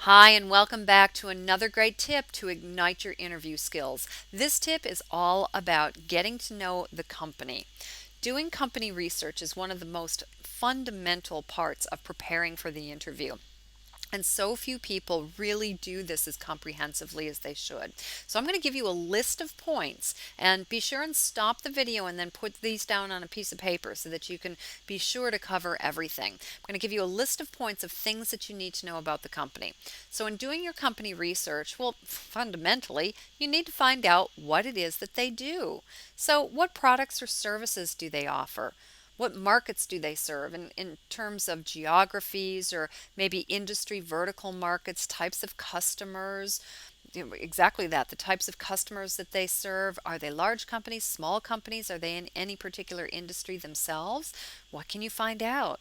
Hi, and welcome back to another great tip to ignite your interview skills. This tip is all about getting to know the company. Doing company research is one of the most fundamental parts of preparing for the interview. And so few people really do this as comprehensively as they should. So I'm going to give you a list of points and be sure and stop the video and then put these down on a piece of paper so that you can be sure to cover everything. I'm going to give you a list of points of things that you need to know about the company. So in doing your company research, well, fundamentally, you need to find out what it is that they do. So what products or services do they offer? What markets do they serve in terms of geographies or maybe industry vertical markets, types of customers? Exactly that. The types of customers that they serve. Are they large companies, small companies? Are they in any particular industry themselves? What can you find out?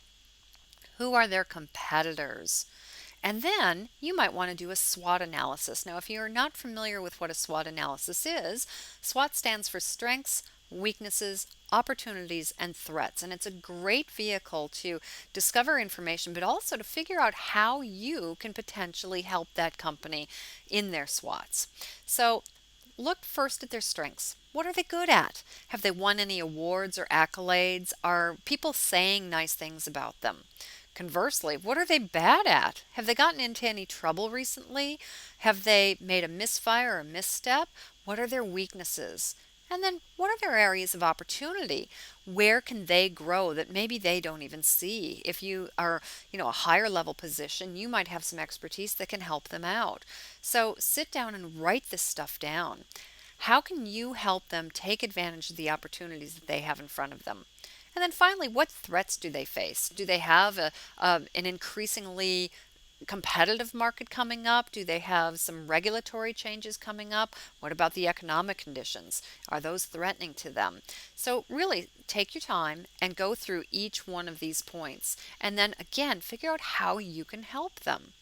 Who are their competitors? And then you might want to do a SWOT analysis. Now, if you're not familiar with what a SWOT analysis is, SWOT stands for strengths, weaknesses, opportunities, and threats. And it's a great vehicle to discover information, but also to figure out how you can potentially help that company in their SWOTs. So look first at their strengths. What are they good at? Have they won any awards or accolades? Are people saying nice things about them? Conversely, what are they bad at? Have they gotten into any trouble recently? Have they made a misfire or a misstep? What are their weaknesses? And then what are their areas of opportunity? Where can they grow that maybe they don't even see? If you are, a higher level position, you might have some expertise that can help them out. So sit down and write this stuff down. How can you help them take advantage of the opportunities that they have in front of them? And then finally, what threats do they face? Do they have an increasingly competitive market coming up? Do they have some regulatory changes coming up? What about the economic conditions? Are those threatening to them? So, really take your time and go through each one of these points. And then again, figure out how you can help them.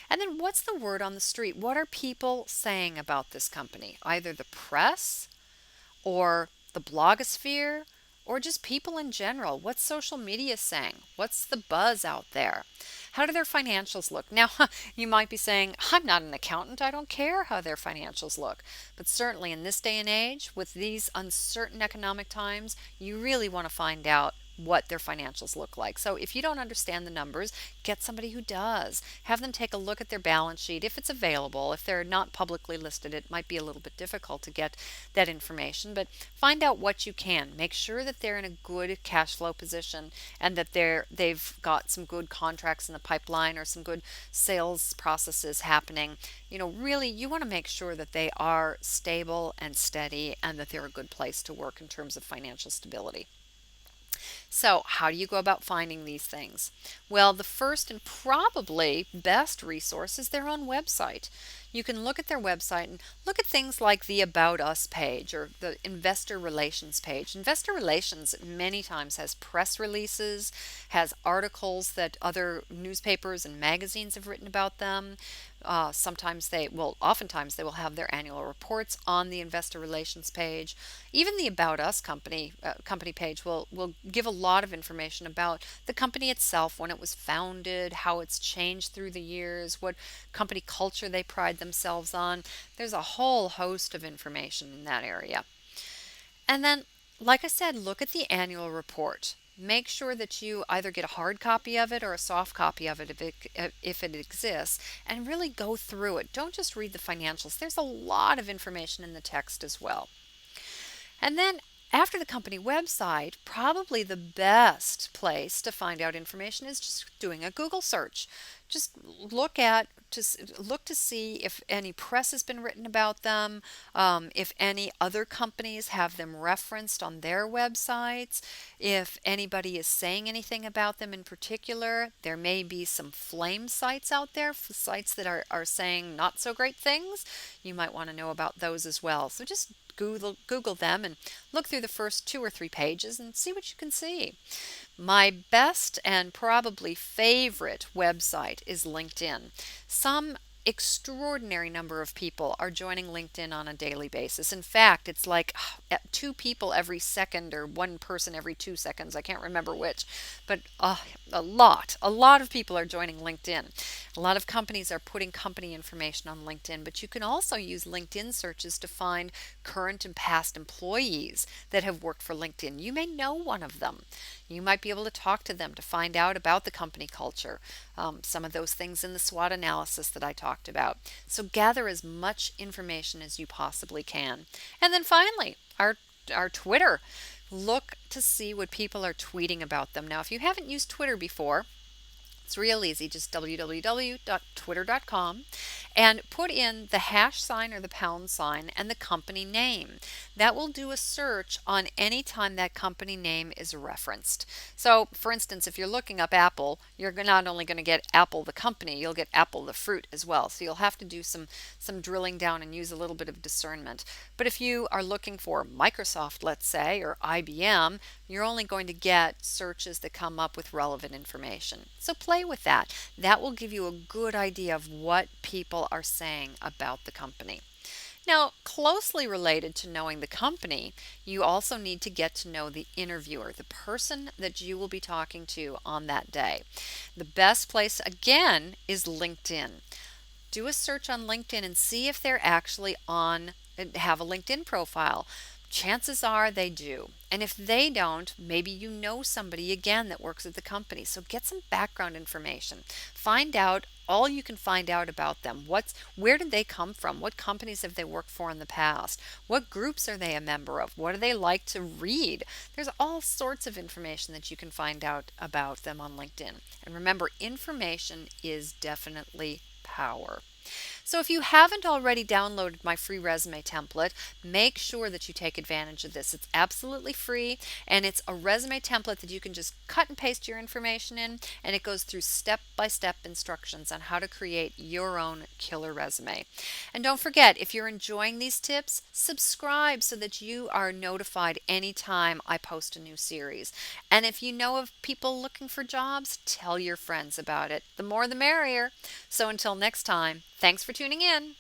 And then what's the word on the street? What are people saying about this company? Either the press or the blogosphere or just people in general. What's social media saying? What's the buzz out there? How do their financials look? Now, you might be saying, I'm not an accountant. I don't care how their financials look. But certainly in this day and age, with these uncertain economic times, you really want to find out what their financials look like. So if you don't understand the numbers, get somebody who does. Have them take a look at their balance sheet if it's available. If they're not publicly listed, it might be a little bit difficult to get that information, but find out what you can. Make sure that they're in a good cash flow position and that they've got some good contracts in the pipeline or some good sales processes happening. Really you want to make sure that they are stable and steady and that they're a good place to work in terms of financial stability. So, how do you go about finding these things? Well, the first and probably best resource is their own website. You can look at their website and look at things like the About Us page or the Investor Relations page. Investor Relations many times has press releases, has articles that other newspapers and magazines have written about them. Oftentimes they will have their annual reports on the Investor Relations page. Even the About Us company page will give a lot of information about the company itself, when it was founded, how it's changed through the years, what company culture they pride themselves on. There's a whole host of information in that area. And then, like I said, look at the annual report. Make sure that you either get a hard copy of it or a soft copy of it if it exists, and really go through it. Don't just read the financials. There's a lot of information in the text as well. And then after the company website, probably the best place to find out information is just doing a Google search. Just look to see if any press has been written about them, if any other companies have them referenced on their websites, if anybody is saying anything about them in particular. There may be some flame sites out there, sites that are saying not so great things. You might want to know about those as well. So just Google them and look through the first two or three pages and see what you can see. My best and probably favorite website is LinkedIn. Some extraordinary number of people are joining LinkedIn on a daily basis. In fact, it's like two people every second or one person every 2 seconds. I can't remember which, but a lot of people are joining LinkedIn. A lot of companies are putting company information on LinkedIn, but you can also use LinkedIn searches to find current and past employees that have worked for LinkedIn. You may know one of them. You might be able to talk to them to find out about the company culture, some of those things in the SWOT analysis that I talked about. So gather as much information as you possibly can. And then finally, our Twitter. Look to see what people are tweeting about them. Now, if you haven't used Twitter before, it's real easy. Just www.twitter.com and put in the hash sign or the pound sign and the company name. That will do a search on any time that company name is referenced. So, for instance, if you're looking up Apple, you're not only going to get Apple the company, you'll get Apple the fruit as well. So you'll have to do some drilling down and use a little bit of discernment. But if you are looking for Microsoft, let's say, or IBM, you're only going to get searches that come up with relevant information. So play with that. That will give you a good idea of what people are saying about the company. Now, closely related to knowing the company, you also need to get to know the interviewer, the person that you will be talking to on that day. The best place, again, is LinkedIn. Do a search on LinkedIn and see if they're actually have a LinkedIn profile. Chances are they do. And if they don't, maybe you know somebody again that works at the company. So get some background information. Find out all you can find out about them. Where did they come from? What companies have they worked for in the past? What groups are they a member of? What do they like to read? There's all sorts of information that you can find out about them on LinkedIn. And remember, information is definitely power. So if you haven't already downloaded my free resume template, make sure that you take advantage of this. It's absolutely free, and it's a resume template that you can just cut and paste your information in, and it goes through step-by-step instructions on how to create your own killer resume. And don't forget, if you're enjoying these tips, subscribe so that you are notified anytime I post a new series. And if you know of people looking for jobs, tell your friends about it. The more the merrier. So until next time, thanks for tuning in.